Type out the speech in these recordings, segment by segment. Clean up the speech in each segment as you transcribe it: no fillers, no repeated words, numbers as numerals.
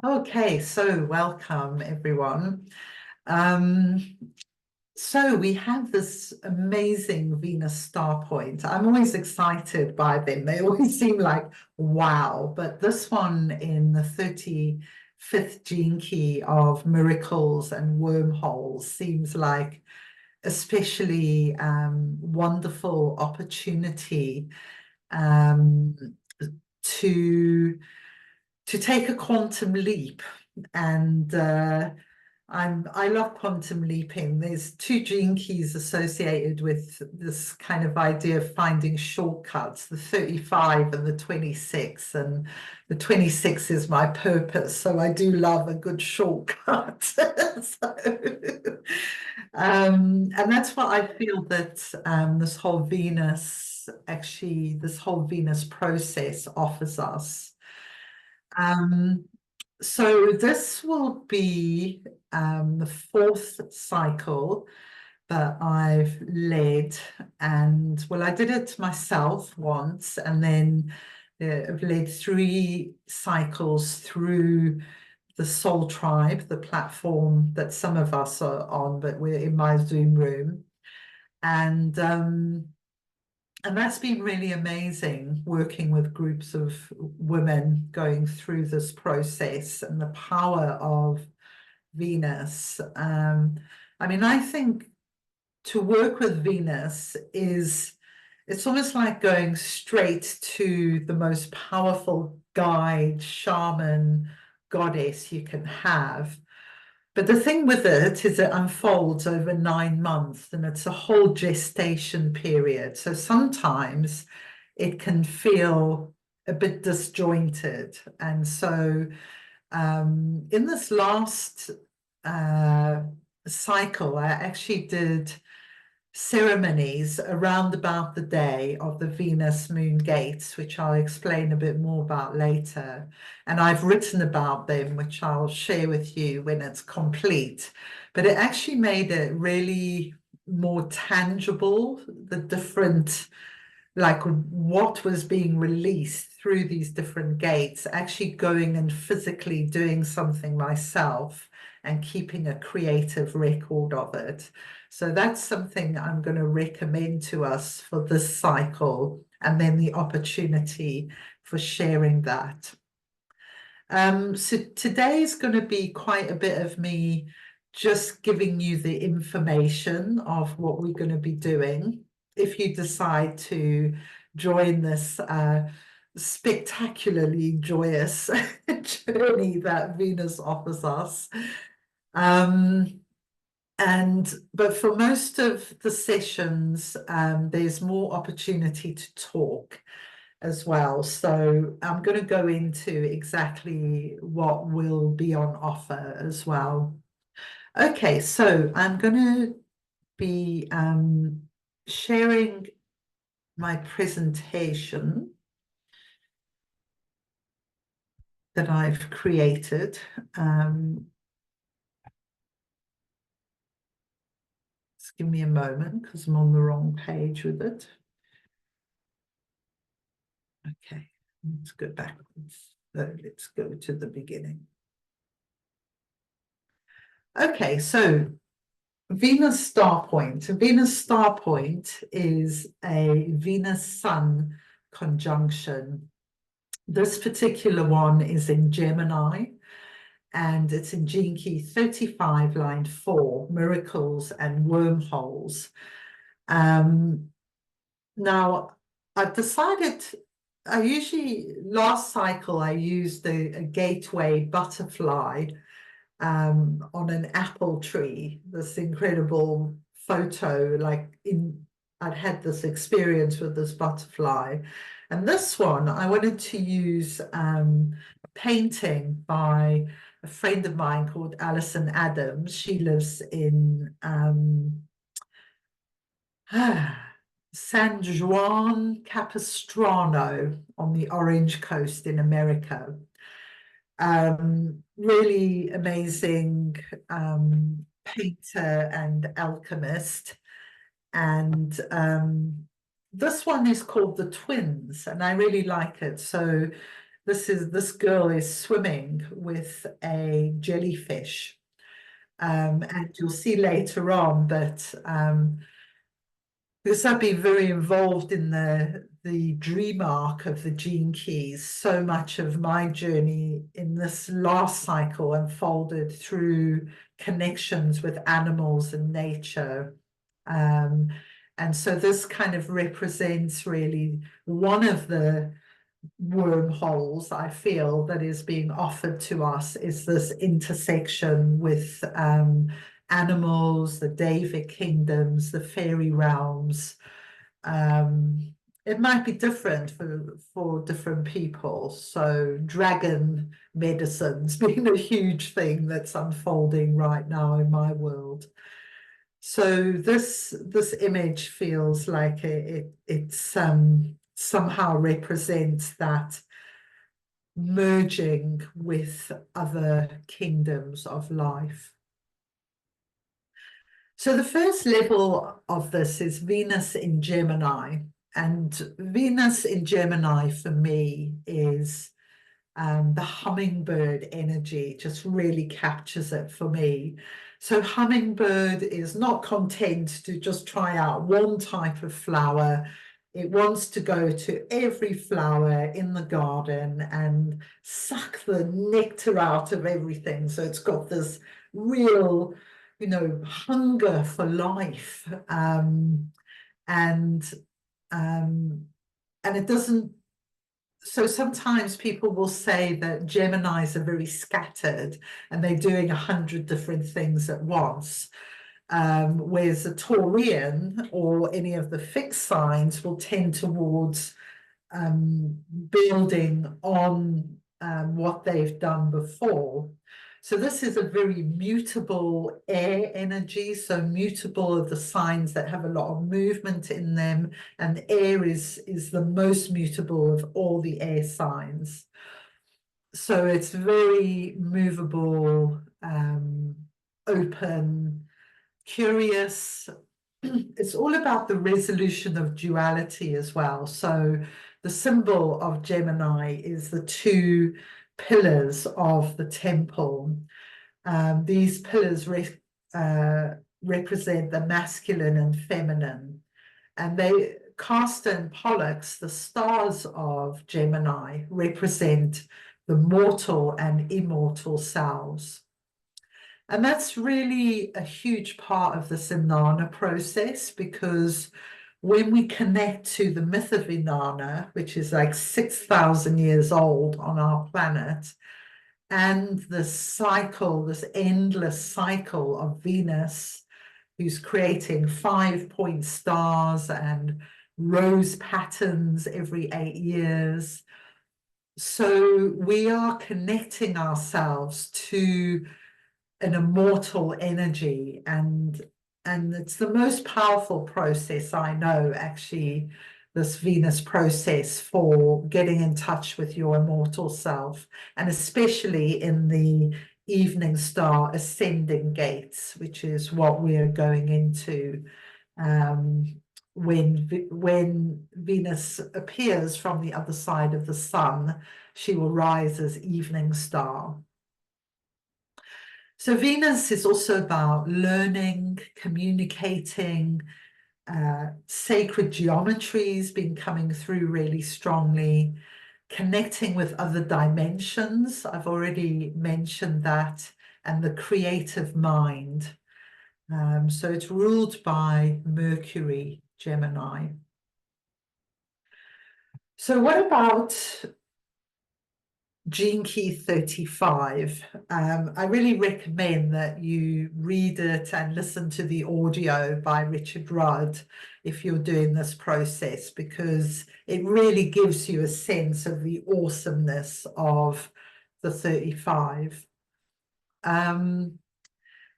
Okay, so welcome everyone. Um, so we have this amazing Venus star point. I'm always excited by them. They always seem like wow, but this one in the 35th gene key of Miracles and Wormholes seems like especially wonderful opportunity um, to take a quantum leap. And I love quantum leaping. There's two gene keys associated with this kind of idea of finding shortcuts, the 35 and the 26. And the 26 is my purpose. So I do love a good shortcut. And that's what I feel that this whole Venus, actually, this whole Venus process offers us. Um, so this will be the fourth cycle that I've led, and well, I did it myself once, and then I've led three cycles through the Soul Tribe, the platform that some of us are on, but we're in my Zoom room, and and that's been really amazing working with groups of women going through this process and the power of Venus. I mean, I think to work with Venus it's almost like going straight to the most powerful guide, shaman, goddess you can have. But the thing with it is it unfolds over 9 months and it's a whole gestation period. So sometimes it can feel a bit disjointed. And so in this last uh, cycle, I actually did ceremonies around about the day of the Venus moon gates, which I'll explain a bit more about later. And I've written about them, which I'll share with you when it's complete. But it actually made it really more tangible, the different, like what was being released through these different gates, actually going and physically doing something myself and keeping a creative record of it. So that's something I'm going to recommend to us for this cycle, and then the opportunity for sharing that. So today is going to be quite a bit of me just giving you the information of what we're going to be doing. If you decide to join this spectacularly joyous journey that Venus offers us. But for most of the sessions, there's more opportunity to talk as well. So I'm going to go into exactly what will be on offer as well. Okay, so I'm going to be sharing my presentation that I've created. Just give me a moment because I'm on the wrong page with it. Okay, let's go backwards. So let's go to the beginning. Okay, so Venus star point. Venus star point is a Venus-Sun conjunction. This particular one is in Gemini, and it's in gene key 35, line 4, Miracles and Wormholes. Now, I've decided, last cycle, I used a gateway butterfly on an apple tree, this incredible photo, I'd had this experience with this butterfly. And this one, I wanted to use a painting by a friend of mine called Allison Adams. She lives in San Juan Capistrano on the Orange Coast in America. Really amazing painter and alchemist. And this one is called The Twins, and I really like it. So this girl is swimming with a jellyfish. And you'll see later on that because I've been very involved in the dream arc of the gene keys. So much of my journey in this last cycle unfolded through connections with animals and nature. Um, and so this kind of represents really one of the wormholes I feel that is being offered to us is this intersection with animals, the David kingdoms, the fairy realms. It might be different for different people. So dragon medicines being a huge thing that's unfolding right now in my world. So this image feels like it's somehow represents that merging with other kingdoms of life. So the first level of this is Venus in Gemini. And Venus in Gemini for me is the hummingbird energy, just really captures it for me. So hummingbird is not content to just try out one type of flower. It wants to go to every flower in the garden and suck the nectar out of everything. So it's got this real, hunger for life. And it doesn't. So sometimes people will say that Geminis are very scattered and they're doing 100 different things at once. Whereas a Taurian or any of the fixed signs will tend towards building on what they've done before. So this is a very mutable air energy. So mutable are the signs that have a lot of movement in them, and air is the most mutable of all the air signs. So it's very movable, open, curious. It's all about the resolution of duality as well. So the symbol of Gemini is the two pillars of the temple. These pillars represent the masculine and feminine, and they Castor and Pollux, the stars of Gemini, represent the mortal and immortal selves. And that's really a huge part of this Inanna process, because when we connect to the myth of Inanna, which is like 6,000 years old on our planet, and the cycle, this endless cycle of Venus, who's creating 5-point stars and rose patterns every 8 years. So we are connecting ourselves to an immortal energy, and it's the most powerful process I know, actually, this Venus process for getting in touch with your immortal self, and especially in the evening star ascending gates, which is what we're going into when Venus appears from the other side of the sun. She will rise as evening star. So Venus is also about learning, communicating, sacred geometries been coming through really strongly, connecting with other dimensions. I've already mentioned that, and the creative mind. So it's ruled by Mercury, Gemini. So what about Gene Key 35? I really recommend that you read it and listen to the audio by Richard Rudd if you're doing this process, because it really gives you a sense of the awesomeness of the 35.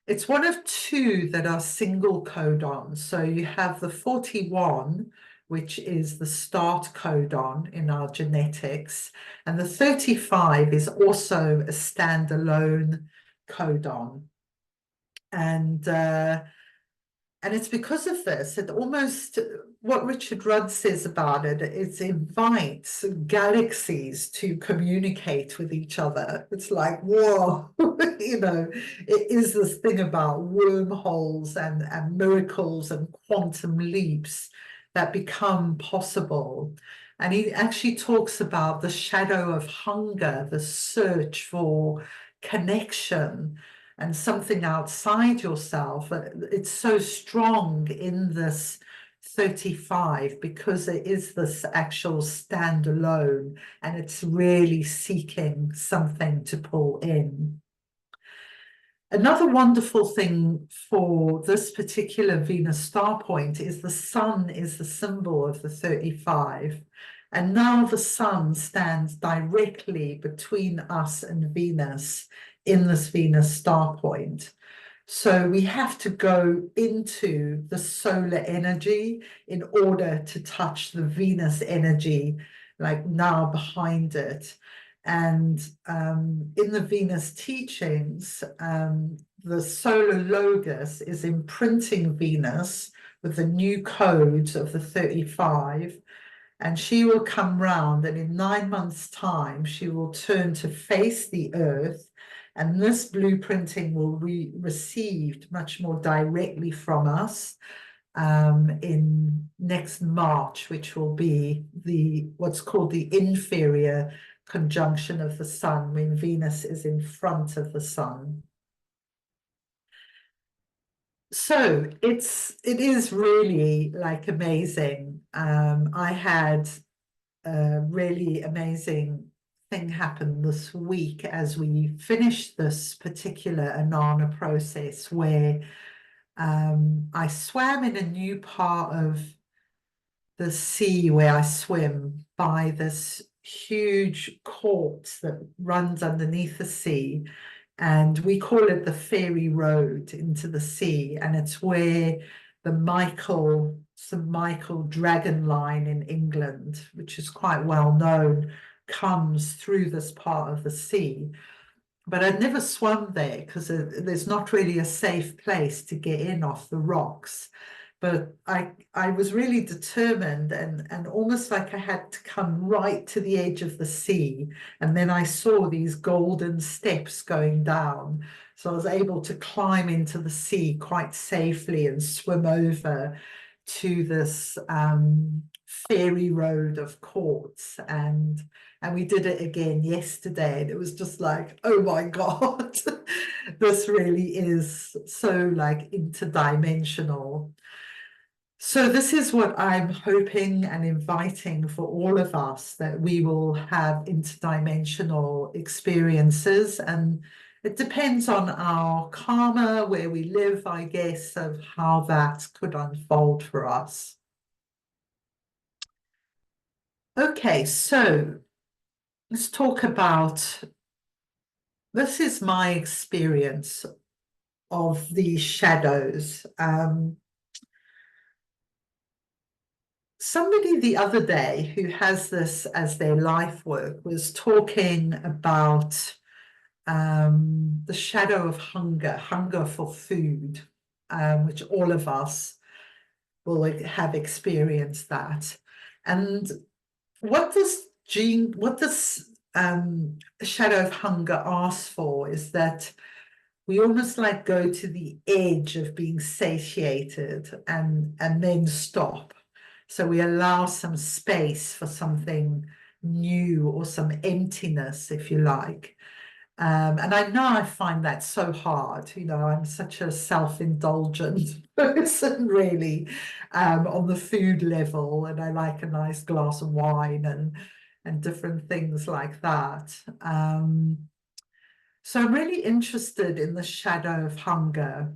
It's one of two that are single codons. So you have the 41, which is the start codon in our genetics, and the 35 is also a standalone codon. And And it's because of this, it almost, what Richard Rudd says about it, it invites galaxies to communicate with each other. It's like, whoa, you know, it is this thing about wormholes and miracles and quantum leaps that become possible. And he actually talks about the shadow of hunger, the search for connection and something outside yourself. It's so strong in this 35 because it is this actual standalone and it's really seeking something to pull in. Another wonderful thing for this particular Venus star point is the sun is the symbol of the 35. And now the sun stands directly between us and Venus in this Venus star point. So we have to go into the solar energy in order to touch the Venus energy, like now behind it. And in the Venus teachings, the solar logos is imprinting Venus with the new codes of the 35. And she will come round, and in 9 months' time, she will turn to face the earth. And this blueprinting will be received much more directly from us in next March, which will be what's called the inferior conjunction of the sun, when Venus is in front of the sun. So it is really like amazing. I had a really amazing thing happen this week as we finished this particular Inanna process, where I swam in a new part of the sea where I swim by this huge quartz that runs underneath the sea. And we call it the fairy road into the sea. And it's where the St. Michael dragon line in England, which is quite well known, comes through this part of the sea. But I'd never swum there because there's not really a safe place to get in off the rocks. But I was really determined and almost like I had to come right to the edge of the sea. And then I saw these golden steps going down. So I was able to climb into the sea quite safely and swim over to this fairy road of quartz. And we did it again yesterday. And it was just like, oh my God, this really is so like interdimensional. So this is what I'm hoping and inviting for all of us, that we will have interdimensional experiences. And it depends on our karma, where we live, I guess, of how that could unfold for us. Okay, so let's talk about, this is my experience of these shadows. Somebody the other day who has this as their life work was talking about the shadow of hunger for food, which all of us will have experienced that. And what this shadow of hunger asks for is that we almost like go to the edge of being satiated and then stop. So we allow some space for something new or some emptiness, if you like. And I know I find that so hard. You know, I'm such a self-indulgent person, really, on the food level, and I like a nice glass of wine and different things like that. So I'm really interested in the shadow of hunger.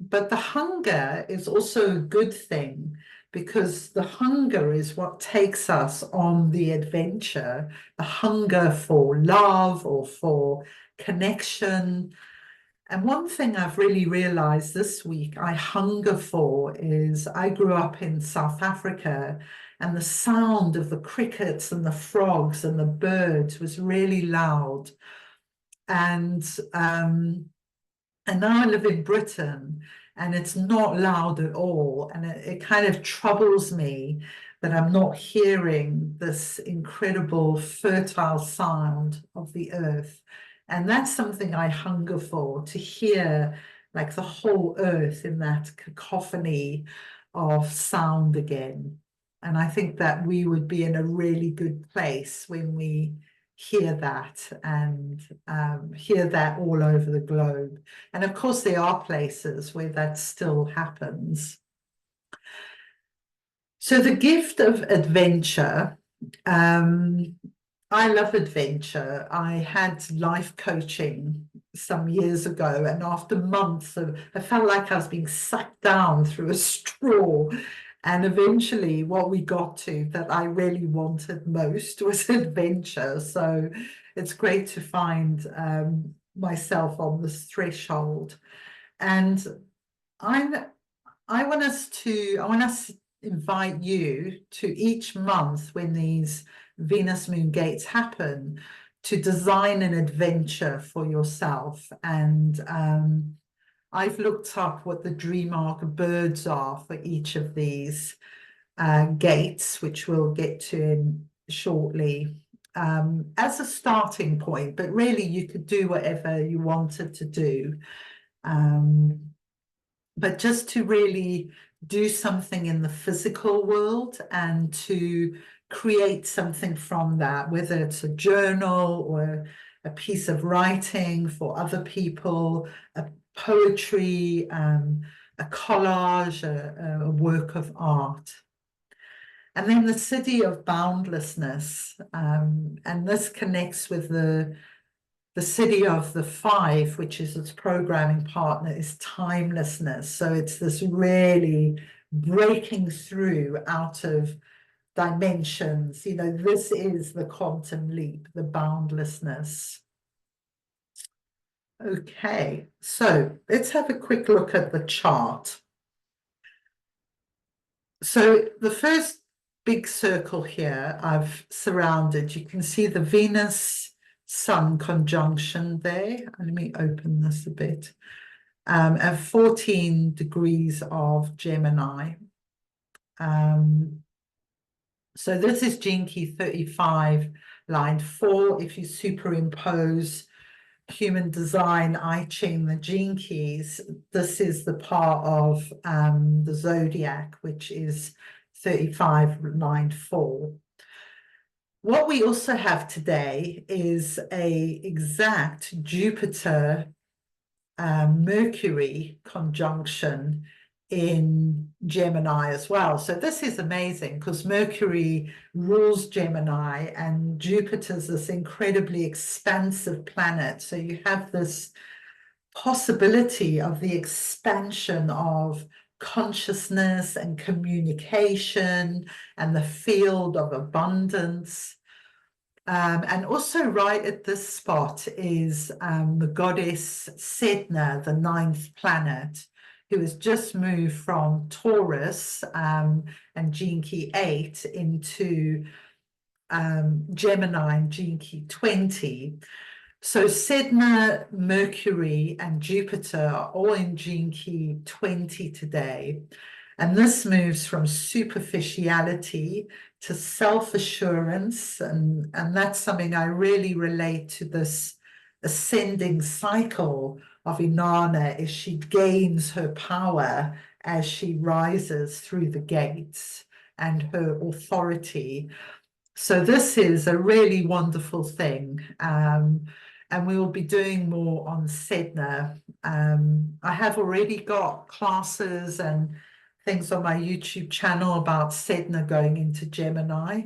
But the hunger is also a good thing, because the hunger is what takes us on the adventure, the hunger for love or for connection. And one thing I've really realized this week I hunger for is, I grew up in South Africa, and the sound of the crickets and the frogs and the birds was really loud. And now I live in Britain, and it's not loud at all. And it kind of troubles me that I'm not hearing this incredible fertile sound of the earth. And that's something I hunger for, to hear like the whole earth in that cacophony of sound again. And I think that we would be in a really good place when we hear that and hear that all over the globe. And of course, there are places where that still happens. So the gift of adventure, I love adventure. I had life coaching some years ago, and after months of, I felt like I was being sucked down through a straw. And eventually, what we got to that I really wanted most was adventure. So it's great to find myself on this threshold. And I'm, I want us to invite you to each month when these Venus moon gates happen to design an adventure for yourself. And I've looked up what the dream arc birds are for each of these gates, which we'll get to in shortly, as a starting point. But really, you could do whatever you wanted to do. But just to really do something in the physical world and to create something from that, whether it's a journal or a piece of writing for other people, a poetry, a collage, a work of art. And then the city of boundlessness, and this connects with the city of the five, which is its programming partner, is timelessness. So it's this really breaking through out of dimensions. You know, this is the quantum leap, the boundlessness. Okay, so let's have a quick look at the chart. So the first big circle here I've surrounded, you can see the Venus Sun conjunction there. Let me open this a bit. At 14 degrees of Gemini. So this is Gene Key 35, line 4. If you superimpose human design, I Ching, the gene keys, this is the part of the zodiac, which is 35, line 4. What we also have today is a exact Jupiter Mercury conjunction in Gemini as well. So this is amazing because Mercury rules Gemini and Jupiter's this incredibly expansive planet. So you have this possibility of the expansion of consciousness and communication and the field of abundance. And also right at this spot is the goddess Sedna, the 9th planet, who has just moved from Taurus and Gene Key 8 into Gemini and Gene Key 20. So Sedna, Mercury, and Jupiter are all in Gene Key 20 today. And this moves from superficiality to self-assurance. And that's something I really relate to, this ascending cycle of Inanna as she gains her power as she rises through the gates and her authority. So this is a really wonderful thing. And we will be doing more on Sedna. I have already got classes and things on my YouTube channel about Sedna going into Gemini,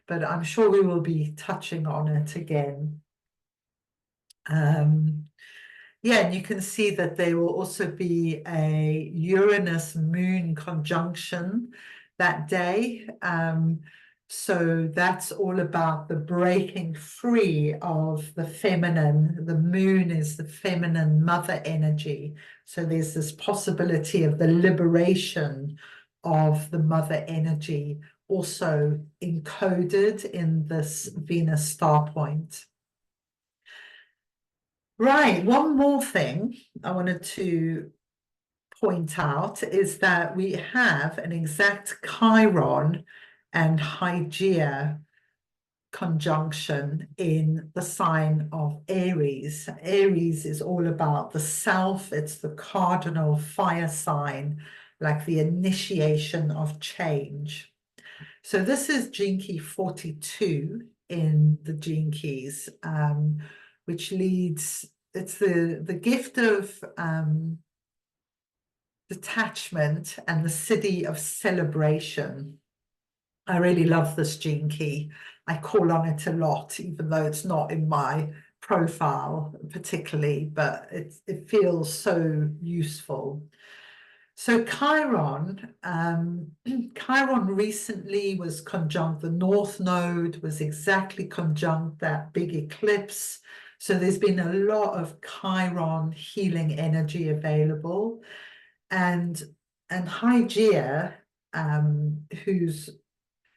but I'm sure we will be touching on it again. Yeah, and you can see that there will also be a Uranus moon conjunction that day. So that's all about the breaking free of the feminine. The moon is the feminine mother energy. So there's this possibility of the liberation of the mother energy also encoded in this Venus star point. Right, one more thing I wanted to point out is that we have an exact Chiron and Hygeia conjunction in the sign of Aries. Aries is all about the self. It's the cardinal fire sign, like the initiation of change. So this is gene key 42 in the gene keys, which leads, it's the gift of detachment and the city of celebration. I really love this gene key. I call on it a lot, even though it's not in my profile particularly, but it feels so useful. So Chiron, Chiron recently was conjunct the North Node, was exactly conjunct that big eclipse. So there's been a lot of Chiron healing energy available. And Hygeia, who's,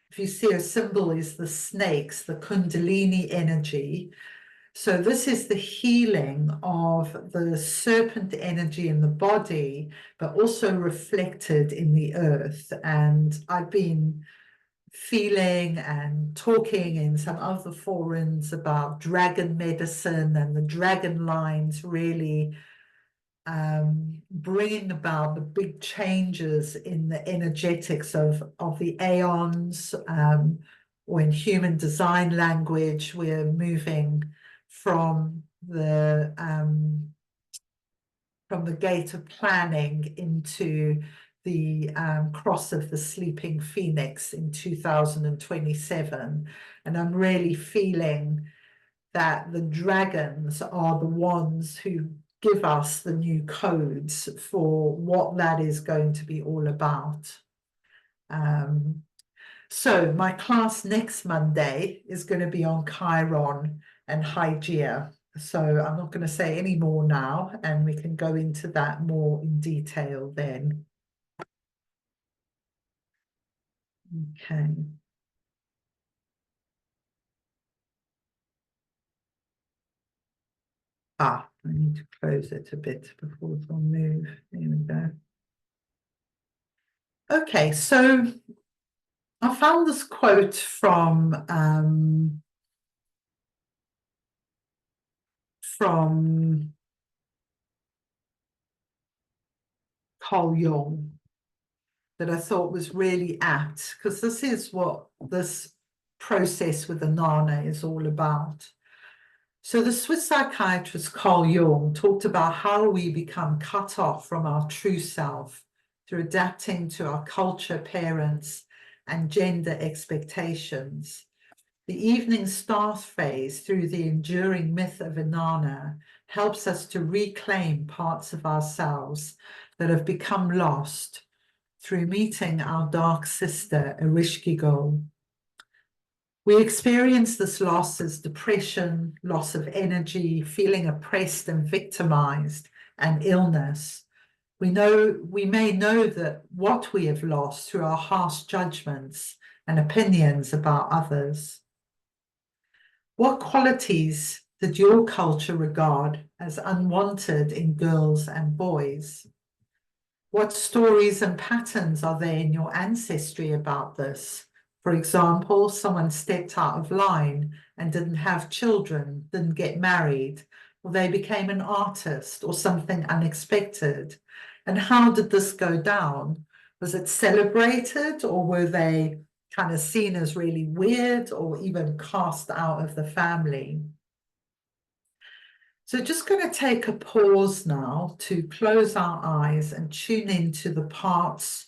if you see a symbol, is the snakes, the Kundalini energy. So this is the healing of the serpent energy in the body, but also reflected in the earth. And I've been feeling and talking in some other forums about dragon medicine and the dragon lines really bringing about the big changes in the energetics of the aeons, or in human design language, we're moving from the gate of planning into the cross of the sleeping phoenix in 2027. And I'm really feeling that the dragons are the ones who give us the new codes for what that is going to be all about. So my class next Monday is going to be on Chiron and Hygeia. So I'm not going to say any more now, and we can go into that more in detail then. Okay. I need to close it a bit before it will move. There we go. Okay, so I found this quote from Carl Jung that I thought was really apt, because this is what this process with Inanna is all about. So the Swiss psychiatrist Carl Jung talked about how we become cut off from our true self through adapting to our culture, parents, and gender expectations. The evening star phase through the enduring myth of Inanna helps us to reclaim parts of ourselves that have become lost through meeting our dark sister, Ereshkigal. We experience this loss as depression, loss of energy, feeling oppressed and victimized, and illness. We may know that what we have lost through our harsh judgments and opinions about others. What qualities did your culture regard as unwanted in girls and boys? What stories and patterns are there in your ancestry about this? For example, someone stepped out of line and didn't have children, didn't get married, or they became an artist or something unexpected. And how did this go down? Was it celebrated, or were they kind of seen as really weird or even cast out of the family? So just going to take a pause now to close our eyes and tune into the parts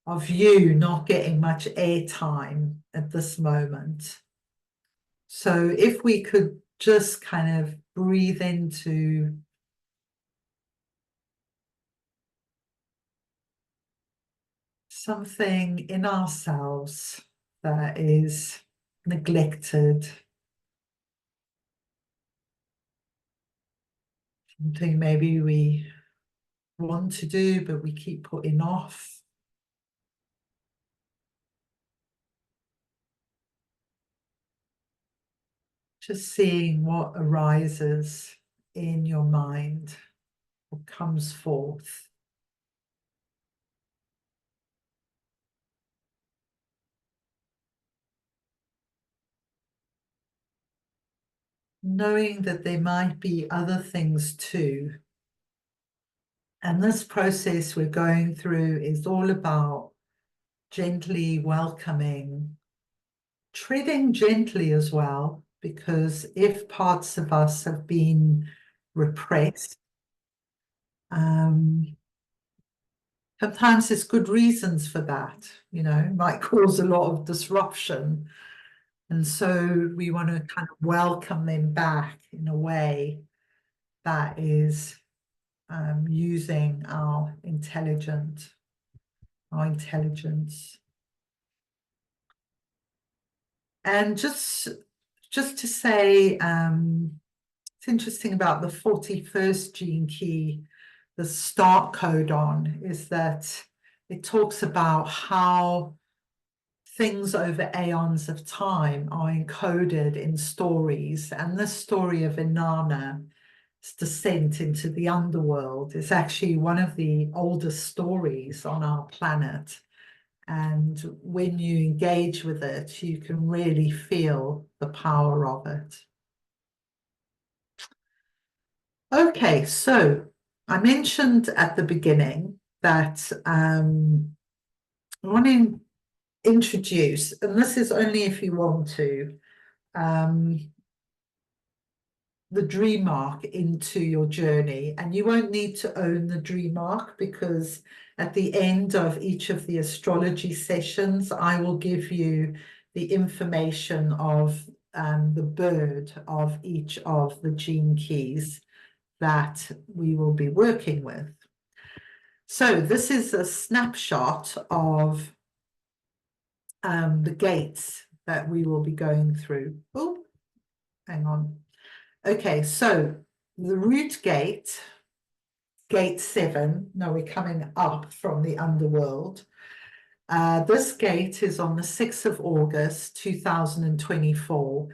of you not getting much airtime at this moment. So if we could just kind of breathe into something in ourselves that is neglected, something maybe we want to do, but we keep putting off. Just seeing what arises in your mind, what comes forth. knowing that there might be other things too. And this process we're going through is all about gently welcoming, treading gently as well, because if parts of us have been repressed, sometimes there's good reasons for that, you know, might cause a lot of disruption. And so we want to kind of welcome them back in a way that is using our intelligence. And just to say, it's interesting about the 41st gene key, the start codon, is that it talks about how things over aeons of time are encoded in stories. And this story of Inanna's descent into the underworld is actually one of the oldest stories on our planet. And when you engage with it, you can really feel the power of it. Okay, so I mentioned at the beginning that I want to introduce, and this is only if you want to, the dream arc into your journey. And you won't need to own the dream arc, because at the end of each of the astrology sessions, I will give you the information of the bird of each of the gene keys that we will be working with. So this is a snapshot of the gates that we will be going through. Oh, hang on. Okay, so the root gate, gate 7, now we're coming up from the underworld. This gate is on the 6th of August, 2024.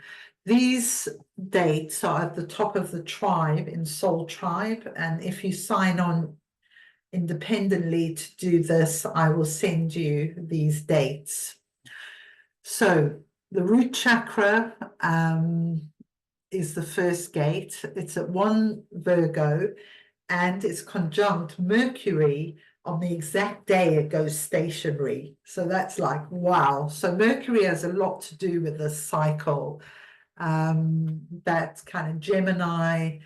These dates are at the top of the tribe in Soul Tribe, and if you sign on independently to do this, I will send you these dates. So the root chakra is the first gate. It's at 1 Virgo, and it's conjunct Mercury on the exact day it goes stationary. So that's like, wow. So Mercury has a lot to do with this cycle. That kind of Gemini.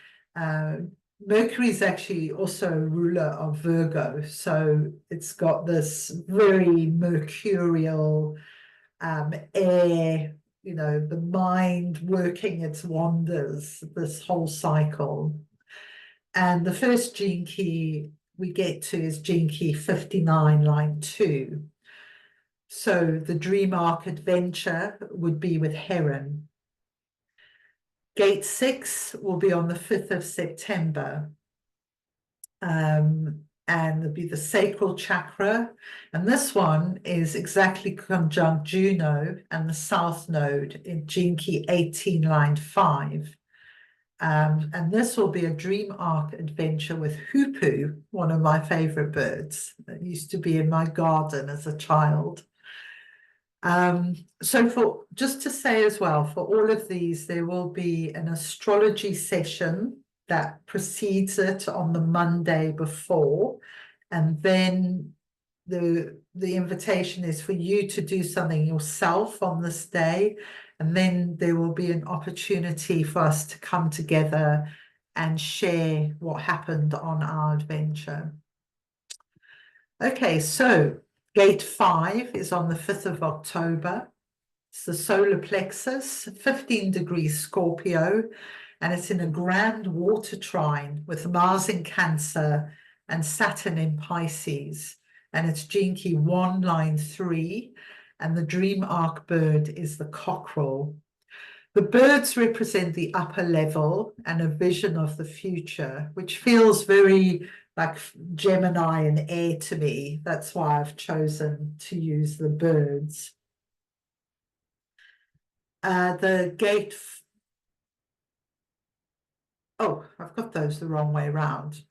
Mercury is actually also a ruler of Virgo. So it's got this very mercurial air, you know, the mind working its wonders, this whole cycle. And the first gene key we get to is gene key 59, line 2. So the dream arc adventure would be with Heron. Gate 6 will be on the 5th of September. And it'll be the sacral chakra. And this one is exactly conjunct Juno and the south node in gene key 18, line 5. And this will be a dream arc adventure with Hoopoe, one of my favorite birds that used to be in my garden as a child. So for just to say as well, for all of these, there will be an astrology session that precedes it on the Monday before, and then the invitation is for you to do something yourself on this day, and then there will be an opportunity for us to come together and share what happened on our adventure. Okay, so gate 5 is on the 5th of October. It's the solar plexus, 15 degrees Scorpio, and it's in a grand water trine with Mars in Cancer and Saturn in Pisces. And it's gene key 1, line 3, and the dream arc bird is the cockerel. The birds represent the upper level and a vision of the future, which feels very like Gemini and air to me. That's why I've chosen to use the birds. The gate, oh, I've got those the wrong way around.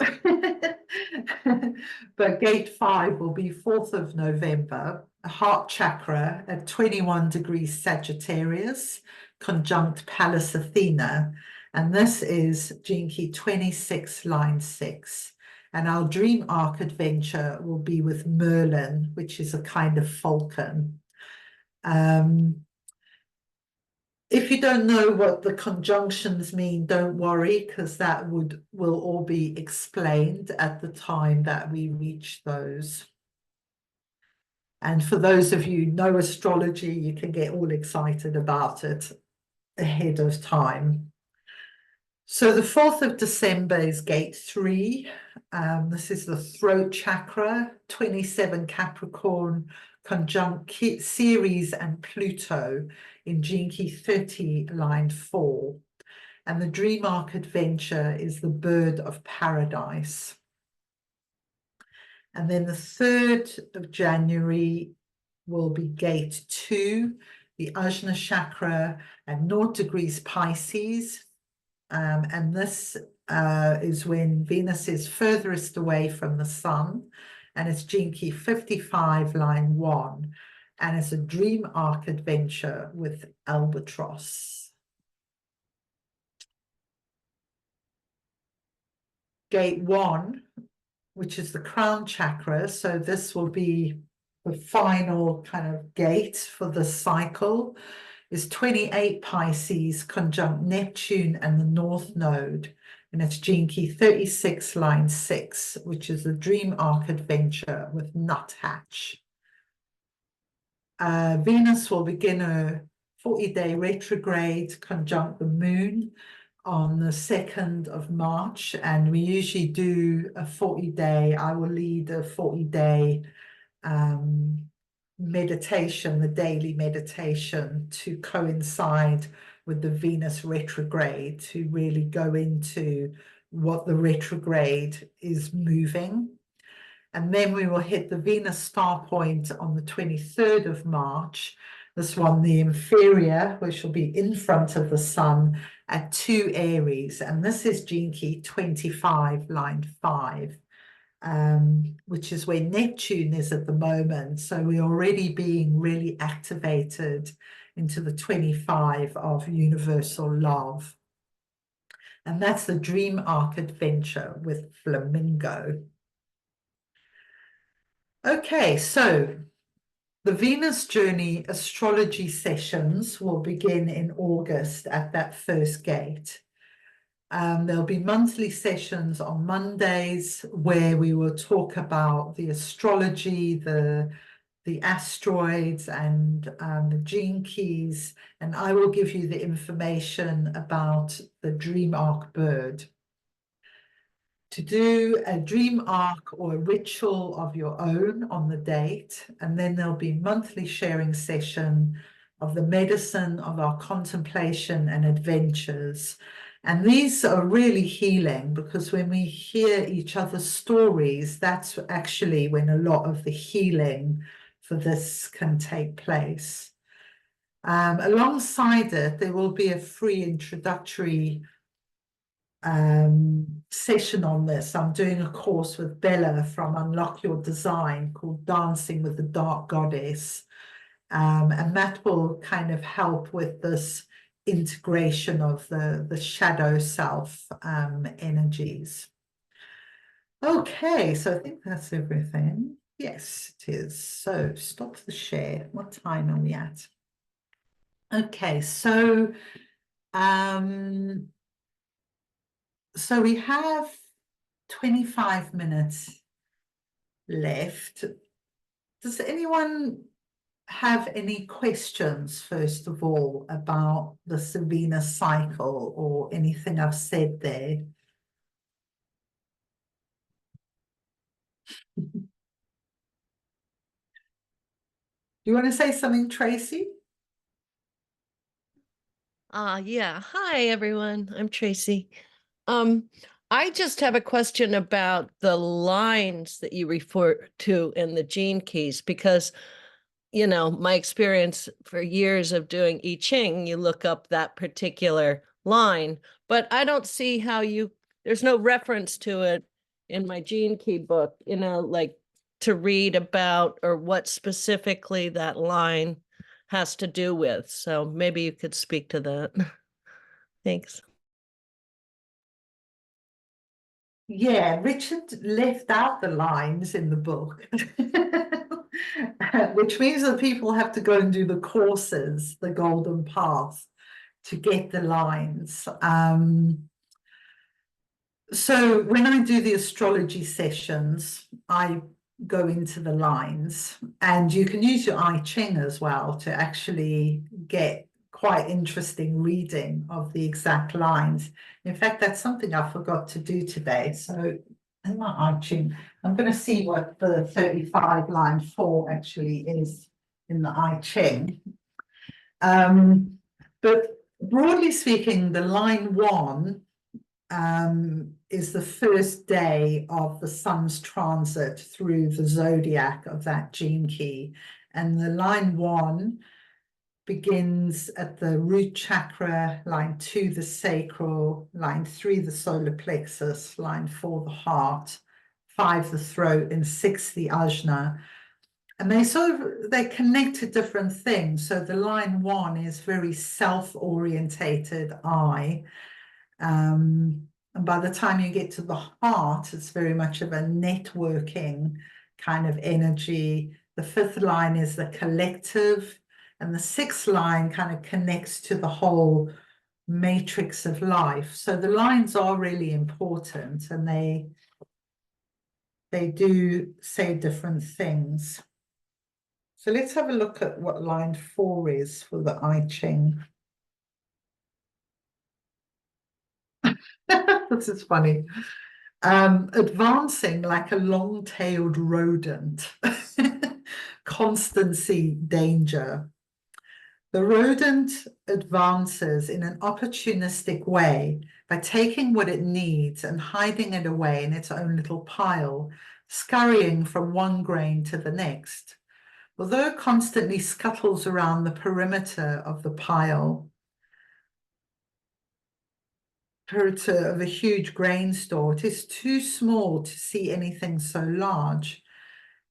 But gate 5 will be 4th of November, heart chakra at 21 degrees Sagittarius, conjunct Pallas Athena. And this is Gene Key 26, line 6. And our dream arc adventure will be with Merlin, which is a kind of falcon. If you don't know what the conjunctions mean, don't worry, because that will all be explained at the time that we reach those. And for those of you who know astrology, you can get all excited about it ahead of time. So the 4th of December is gate 3. This is the throat chakra, 27 Capricorn, conjunct Ceres and Pluto in Gene Key 30, line 4. And the dream arc adventure is the bird of paradise. And then the 3rd of January will be gate 2, the Ajna chakra at 0 degrees Pisces. And this is when Venus is furthest away from the sun, and it's Gene Key 55, line 1, and it's a dream arc adventure with Albatross. Gate 1, which is the crown chakra, so this will be the final kind of gate for the cycle, is 28 Pisces conjunct Neptune and the North Node, and it's Gene Key 36, line 6, which is the dream arc adventure with Nuthatch. Venus will begin a 40-day retrograde conjunct the Moon on the 2nd of March, and we usually do a 40-day, I will lead a 40-day meditation, the daily meditation, to coincide with the Venus retrograde, to really go into what the retrograde is moving. And then we will hit the Venus star point on the 23rd of March, this one, the inferior, which will be in front of the sun at 2 Aries. And this is Gene Key 25, line 5. Which is where Neptune is at the moment. So we're already being really activated into the 25 of universal love. And that's the dream arc adventure with Flamingo. Okay, so the Venus Journey astrology sessions will begin in August at that first gate. There'll be monthly sessions on Mondays where we will talk about the astrology, the asteroids, and the gene keys, and I will give you the information about the dream arc bird. To do a dream arc or a ritual of your own on the date, and then there'll be monthly sharing session of the medicine of our contemplation and adventures. And these are really healing, because when we hear each other's stories, that's actually when a lot of the healing for this can take place. Alongside it, there will be a free introductory session on this. I'm doing a course with Bella from Unlock Your Design called Dancing with the Dark Goddess. And that will kind of help with this integration of the shadow self energies. Okay, so I think that's everything. Yes, it is. So stop the share. What time are we at? Okay, so we have 25 minutes left. Does anyone have any questions, first of all, about the Venus cycle or anything I've said there? Do you want to say something, Tracy? Yeah. Hi, everyone. I'm Tracy. I just have a question about the lines that you refer to in the gene keys, because, you know, my experience for years of doing I Ching, you look up that particular line, but I don't see how there's no reference to it in my gene key book, you know, like to read about or what specifically that line has to do with. So maybe you could speak to that. Thanks. Yeah, Richard left out the lines in the book, which means that people have to go and do the courses, the Golden Path, to get the lines. So when I do the astrology sessions, I go into the lines, and you can use your I Ching as well to actually get quite interesting reading of the exact lines. In fact, that's something I forgot to do today. So in my I Ching, I'm going to see what the 35 line 4 actually is in the I Ching. But broadly speaking, the line 1 is the first day of the sun's transit through the zodiac of that gene key. And the line 1 begins at the root chakra, line 2, the sacral, line 3, the solar plexus, line 4, the heart, 5, the throat, and 6, the ajna. And they connect to different things. So the line 1 is very self-orientated I. And by the time you get to the heart, it's very much of a networking kind of energy. The 5th line is the collective, and the 6th line kind of connects to the whole matrix of life. So the lines are really important, and they do say different things. So let's have a look at what line 4 is for the I Ching. This is funny. Advancing like a long-tailed rodent. Constancy, danger. The rodent advances in an opportunistic way by taking what it needs and hiding it away in its own little pile, scurrying from one grain to the next. Although it constantly scuttles around the perimeter of the pile, of a huge grain store, it is too small to see anything so large.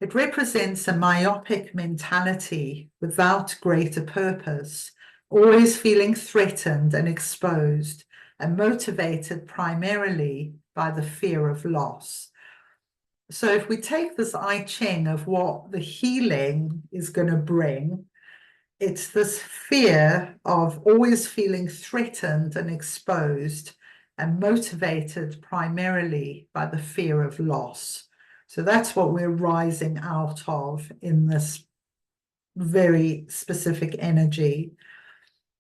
It represents a myopic mentality without greater purpose, always feeling threatened and exposed, and motivated primarily by the fear of loss. So if we take this I Ching of what the healing is going to bring, it's this fear of always feeling threatened and exposed and motivated primarily by the fear of loss. So that's what we're rising out of in this very specific energy.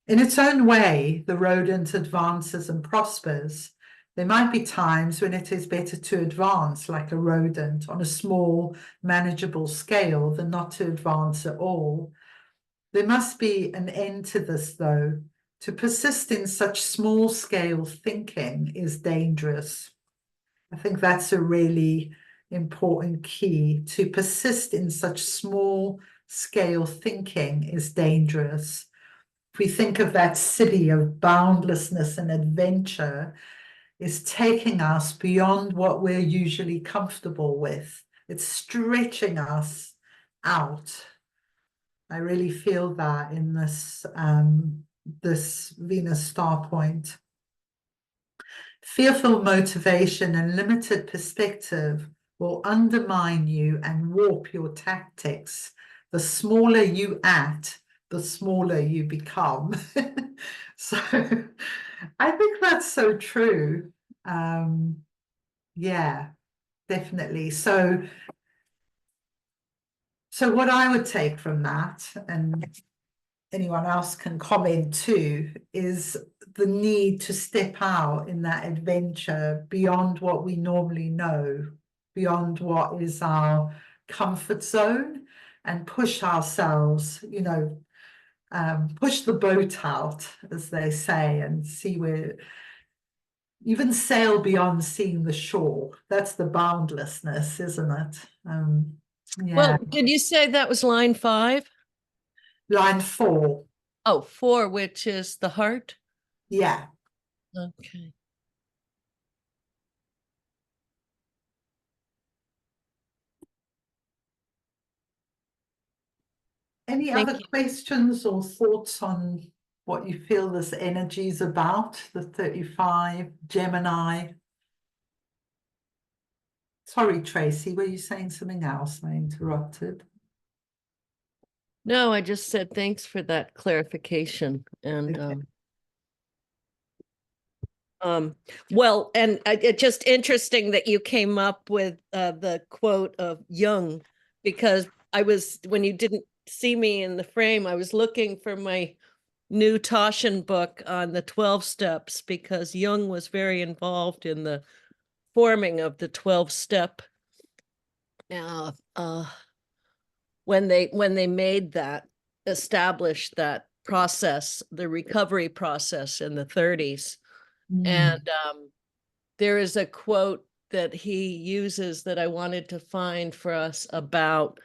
In its own way, the rodent advances and prospers. There might be times when it is better to advance like a rodent on a small, manageable scale than not to advance at all. There must be an end to this, though. To persist in such small-scale thinking is dangerous. I think that's a really important key. To persist in such small-scale thinking is dangerous. If we think of that city of boundlessness and adventure, is taking us beyond what we're usually comfortable with. It's stretching us out. I really feel that in this, this Venus star point. Fearful motivation and limited perspective will undermine you and warp your tactics. The smaller you act, the smaller you become. So I think that's so true. Yeah, definitely. So what I would take from that, and anyone else can comment too, is the need to step out in that adventure beyond what we normally know, beyond what is our comfort zone, and push ourselves, you know, push the boat out, as they say, and see where, even sail beyond seeing the shore. That's the boundlessness, isn't it? Yeah. Well, did you say that was line 5? Line 4. Oh, 4, which is the heart? Yeah. Okay. Any Thank other you. questions or thoughts on what you feel this energy is about, the 35 Gemini? Sorry, Tracy, were you saying something else? I interrupted. No, I just said thanks for that clarification. And Okay. well, and it's just interesting that you came up with the quote of Jung, because when you didn't see me in the frame, I was looking for my new Taschen book on the 12 steps, because Jung was very involved in the forming of the 12-step. When they made that, established that process, the recovery process in the 30s. And there is a quote that he uses that I wanted to find for us about,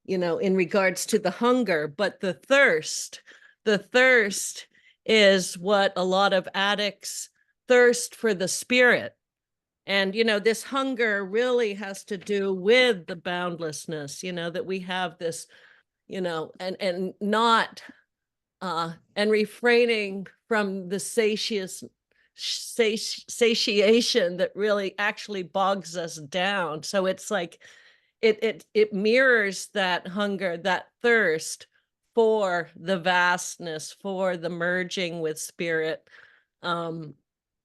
in regards to the hunger, but the thirst is what a lot of addicts thirst for, the spirit. And, this hunger really has to do with the boundlessness, that we have this, and not, and refraining from the satiation that really actually bogs us down. So it's like, it mirrors that hunger, that thirst for the vastness, for the merging with spirit.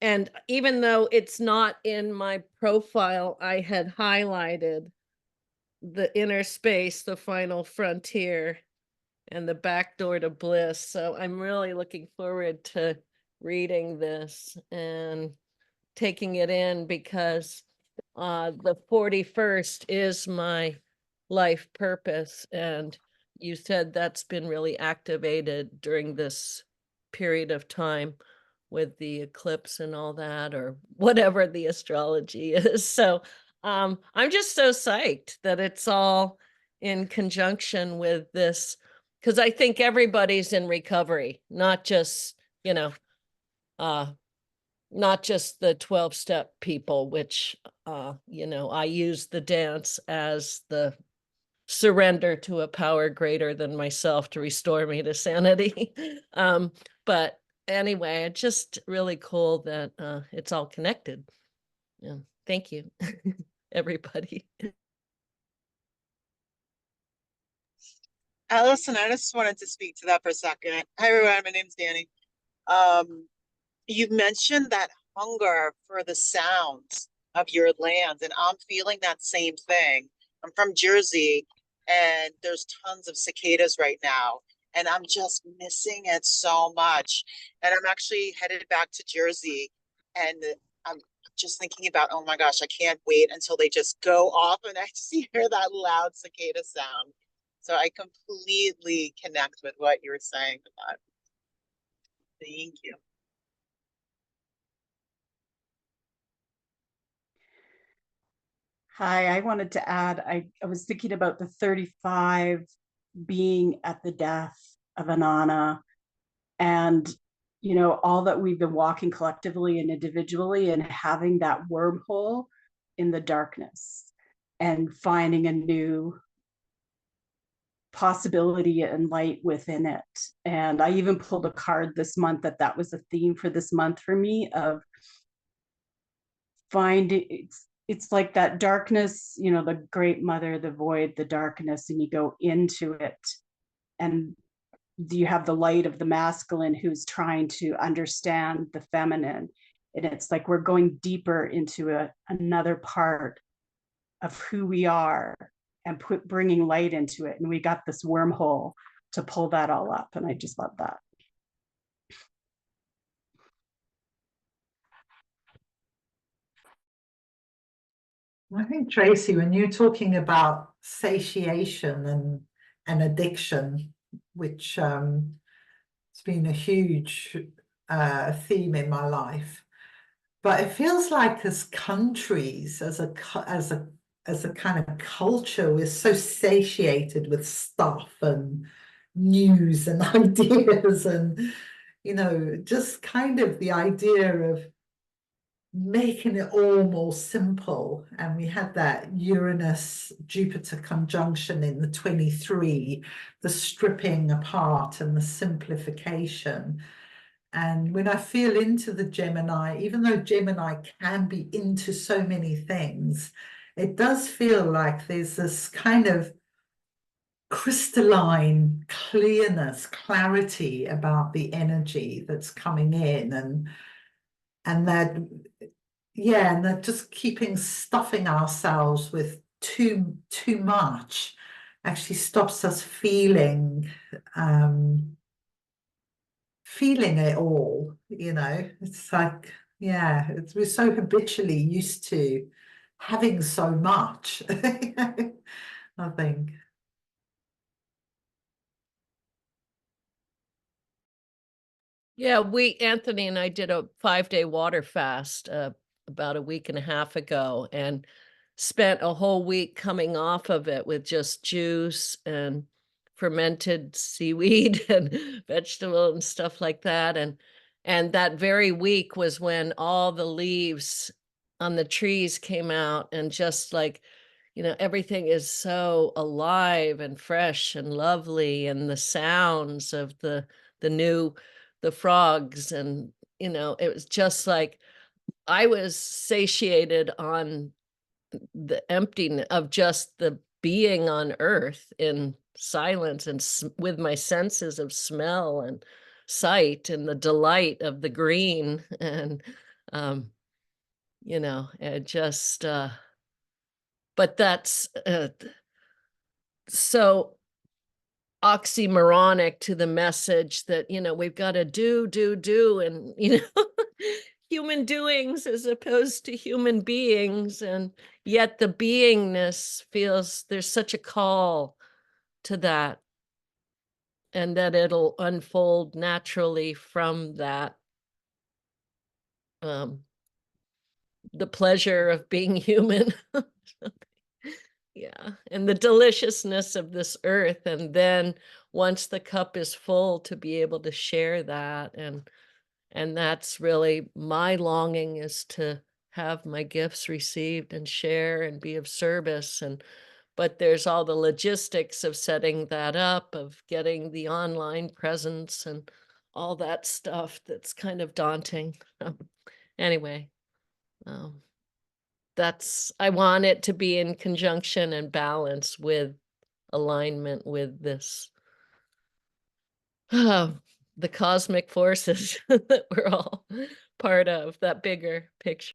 And even though it's not in my profile, I had highlighted the inner space, the final frontier, and the back door to bliss. So I'm really looking forward to reading this and taking it in, because the 41st is my life purpose. And you said that's been really activated during this period of time with the eclipse and all that, or whatever the astrology is. So I'm just so psyched that it's all in conjunction with this, because I think everybody's in recovery, not just, not just the 12-step people, which, I use the dance as the surrender to a power greater than myself to restore me to sanity. But anyway, it's just really cool that it's all connected. Yeah. Thank you, everybody. Allison, I just wanted to speak to that for a second. Hi, everyone. My name's Danny. You mentioned that hunger for the sounds of your lands, and I'm feeling that same thing. I'm from Jersey, and there's tons of cicadas right now, and I'm just missing it so much. And I'm actually headed back to Jersey, and I'm just thinking about, oh my gosh, I can't wait until they just go off and I just hear that loud cicada sound. So I completely connect with what you were saying about. Thank you. Hi, I wanted to add, I was thinking about the 35 being at the death of Inanna, and all that we've been walking collectively and individually, and having that wormhole in the darkness and finding a new possibility and light within it. And I even pulled a card this month that was a theme for this month for me, of finding, it's like that darkness, the great mother, the void, the darkness, and you go into it, and you have the light of the masculine who's trying to understand the feminine. And it's like we're going deeper into another part of who we are, and bringing light into it. And we got this wormhole to pull that all up. And I just love that. I think, Tracy, when you're talking about satiation and addiction, which has been a huge theme in my life, but it feels like as countries, as a kind of culture, we're so satiated with stuff and news and ideas, and just kind of the idea of making it all more simple. And we had that Uranus-Jupiter conjunction in the 23, the stripping apart and the simplification. And when I feel into the Gemini, even though Gemini can be into so many things, it does feel like there's this kind of crystalline clearness, clarity about the energy that's coming in, and that, yeah, and that just keeping stuffing ourselves with too much actually stops us feeling it all, you know. It's like, yeah, we're so habitually used to having so much. I think. Yeah, Anthony and I did a 5-day water fast about a week and a half ago, and spent a whole week coming off of it with just juice and fermented seaweed and vegetable and stuff like that. And that very week was when all the leaves on the trees came out, and just like, you know, everything is so alive and fresh and lovely, and the sounds of the frogs, and, you know, it was just like I was satiated on the emptiness of just the being on earth in silence, and with my senses of smell and sight and the delight of the green. And you know, it just but that's so oxymoronic to the message that, you know, we've got to do, and, you know, human doings as opposed to human beings. And yet the beingness feels there's such a call to that, and that it'll unfold naturally from that. The pleasure of being human. Yeah, and the deliciousness of this earth. And then once the cup is full, to be able to share that. And that's really my longing, is to have my gifts received and share and be of service. And but there's all the logistics of setting that up, of getting the online presence and all that stuff that's kind of daunting. Anyway, I want it to be in conjunction and balance with alignment with this, the cosmic forces that we're all part of, that bigger picture.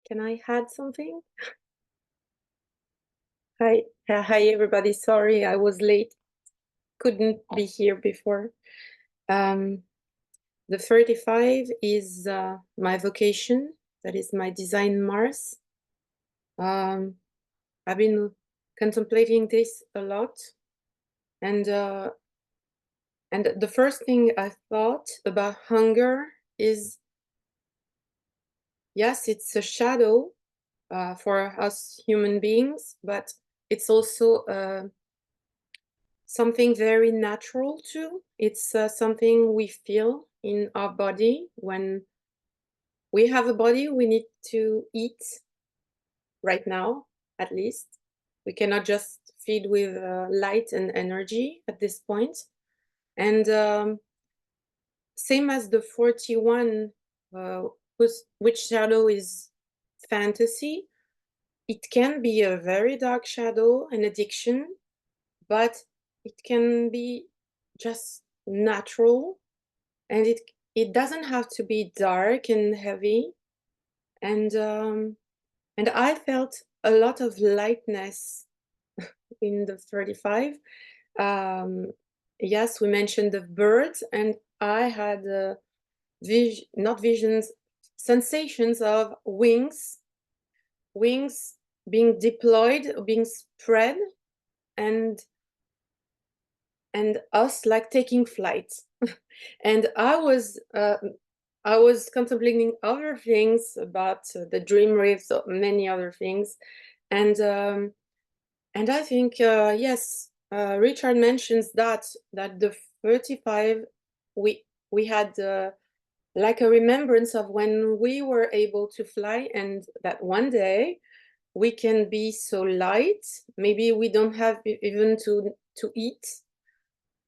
Can I add something? Hi, hi everybody. Sorry, I was late. Couldn't be here before. The 35 is my vocation. That is my design Mars. I've been contemplating this a lot, and the first thing I thought about hunger is, yes, it's a shadow for us human beings, but it's also something very natural too. It's something we feel in our body. When we have a body, we need to eat right now, at least. We cannot just feed with light and energy at this point. And same as the 41, which shadow is fantasy. It can be a very dark shadow, an addiction, but it can be just natural, and it doesn't have to be dark and heavy. And I felt a lot of lightness in the 35. Yes, we mentioned the birds, and I had not visions, sensations of wings being deployed, being spread, and us like taking flight. And I was contemplating other things about the dream reefs, many other things, and I think yes, Richard mentions that the 35 we had like a remembrance of when we were able to fly, and that one day we can be so light. Maybe we don't have even to to eat,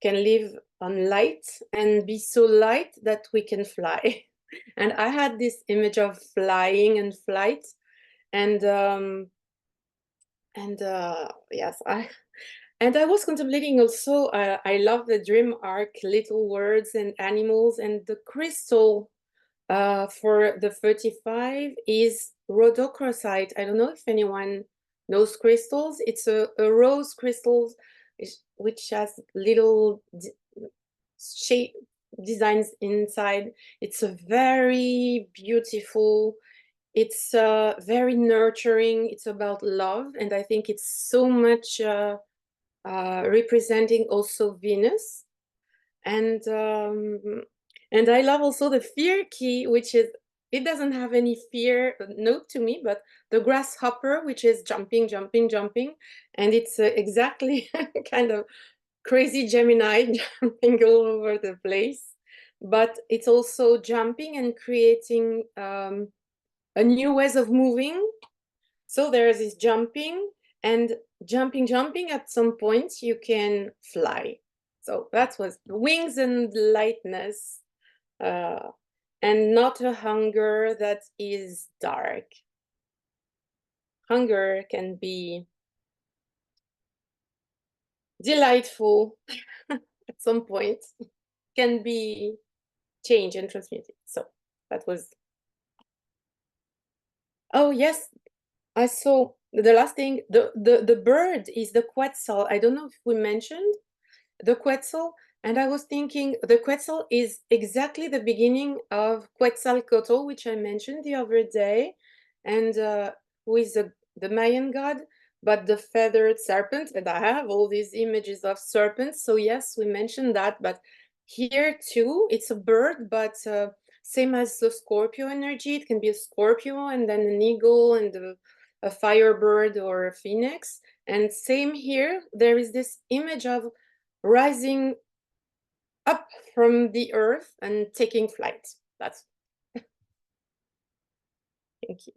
can live on light and be so light that we can fly. And I had this image of flying and flight, and yes, I was contemplating also. I love the dream arc, little words and animals, and the crystal for the 35 is rhodochrosite. I don't know if anyone knows crystals. It's a rose crystal which has little shape designs inside. It's a very beautiful, it's very nurturing. It's about love, and I think it's so much representing also Venus. And I love also the fear key, which is, it doesn't have any fear note to me, but the grasshopper, which is jumping, jumping, jumping, and it's exactly kind of crazy Gemini jumping all over the place. But it's also jumping and creating a new ways of moving. So there's this jumping, and jumping, jumping. At some point you can fly. So that was wings and lightness, and not a hunger that is dark. Hunger can be delightful at some point, can be changed and transmuted. So that was. Oh yes, I saw the last thing. The bird is the quetzal. I don't know if we mentioned the quetzal, and I was thinking the quetzal is exactly the beginning of Quetzalcoatl, which I mentioned the other day, and who is the Mayan god, but the feathered serpent. And I have all these images of serpents. So yes, we mentioned that, but here too, it's a bird, but same as the Scorpio energy. It can be a Scorpio and then an eagle and a firebird or a phoenix. And same here, there is this image of rising up from the earth and taking flight. That's thank you.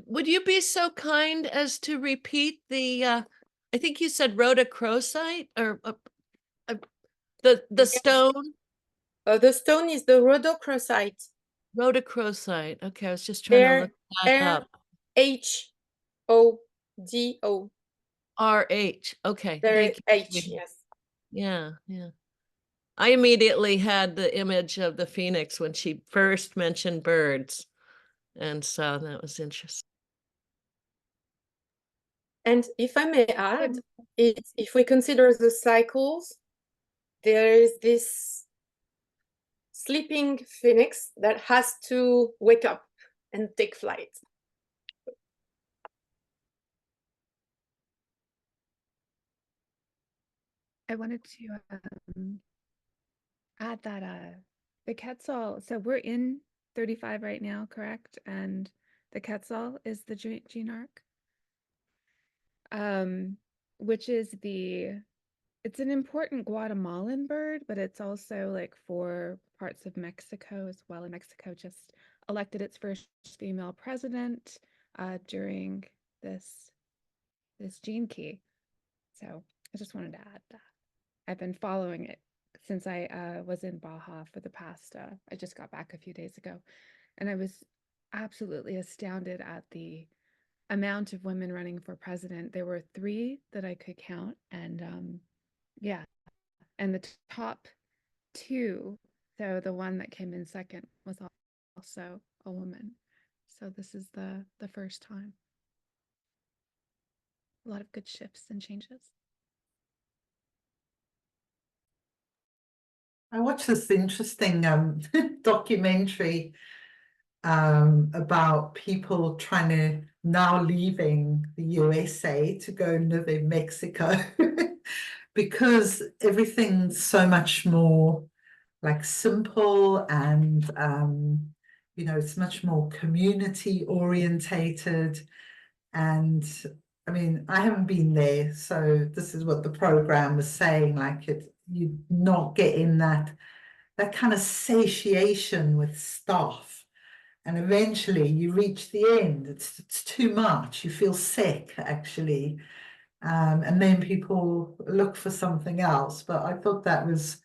Would you be so kind as to repeat the I think you said rhodochrosite or the Yes. stone? The stone is the rhodochrosite. Rhodochrosite. Okay, I was just trying to look that up. RHODO. RH. Okay, There thank you. H, yes. Yeah, yeah. I immediately had the image of the phoenix when she first mentioned birds. And so that was interesting. And if I may add, if we consider the cycles, there is this sleeping phoenix that has to wake up and take flight. I wanted to add that the Quetzal, so we're in 35 right now, correct? And the Quetzal is the gene arc, which is it's an important Guatemalan bird, but it's also like for parts of Mexico as well. And Mexico just elected its first female president during this gene key. So I just wanted to add that. I've been following it since I was in Baja for the past, I just got back a few days ago, and I was absolutely astounded at the amount of women running for president. There were 3 that I could count, and yeah, and the top 2, so the one that came in second was also a woman. So this is the first time. A lot of good shifts and changes. I watched this interesting documentary about people trying to now leaving the USA to go and live in Mexico because everything's so much more like simple and you know, it's much more community orientated. And I mean, I haven't been there, so this is what the program was saying, like you're not getting that kind of satiation with stuff. And eventually you reach the end, it's too much, you feel sick actually. And then people look for something else. But I thought that was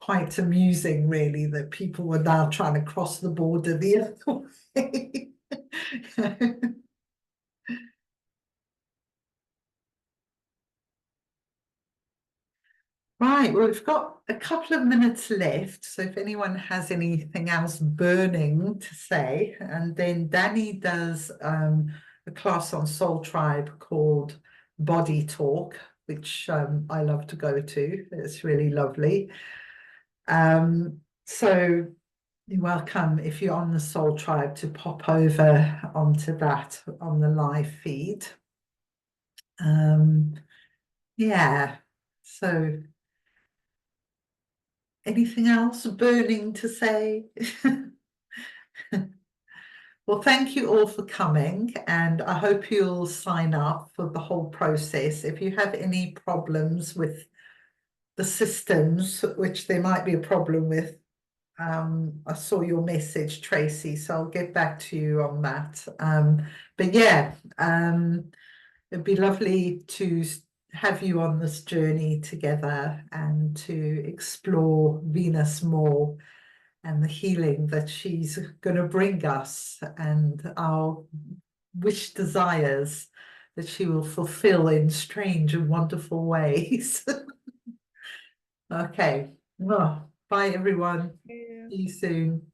quite amusing, really, that people were now trying to cross the border the other way. Right, well, we've got a couple of minutes left, so if anyone has anything else burning to say, and then Danny does a class on Soul Tribe called Body Talk, which I love to go to. It's really lovely. So you're welcome, if you're on the Soul Tribe, to pop over onto that on the live feed. Yeah, so anything else burning to say? Well, thank you all for coming, and I hope you'll sign up for the whole process. If you have any problems with the systems, which there might be a problem with, I saw your message, Tracy, so I'll get back to you on that. But yeah, it'd be lovely to have you on this journey together and to explore Venus more and the healing that she's going to bring us and our wish desires that she will fulfill in strange and wonderful ways. Okay. Oh, bye, everyone. See you soon.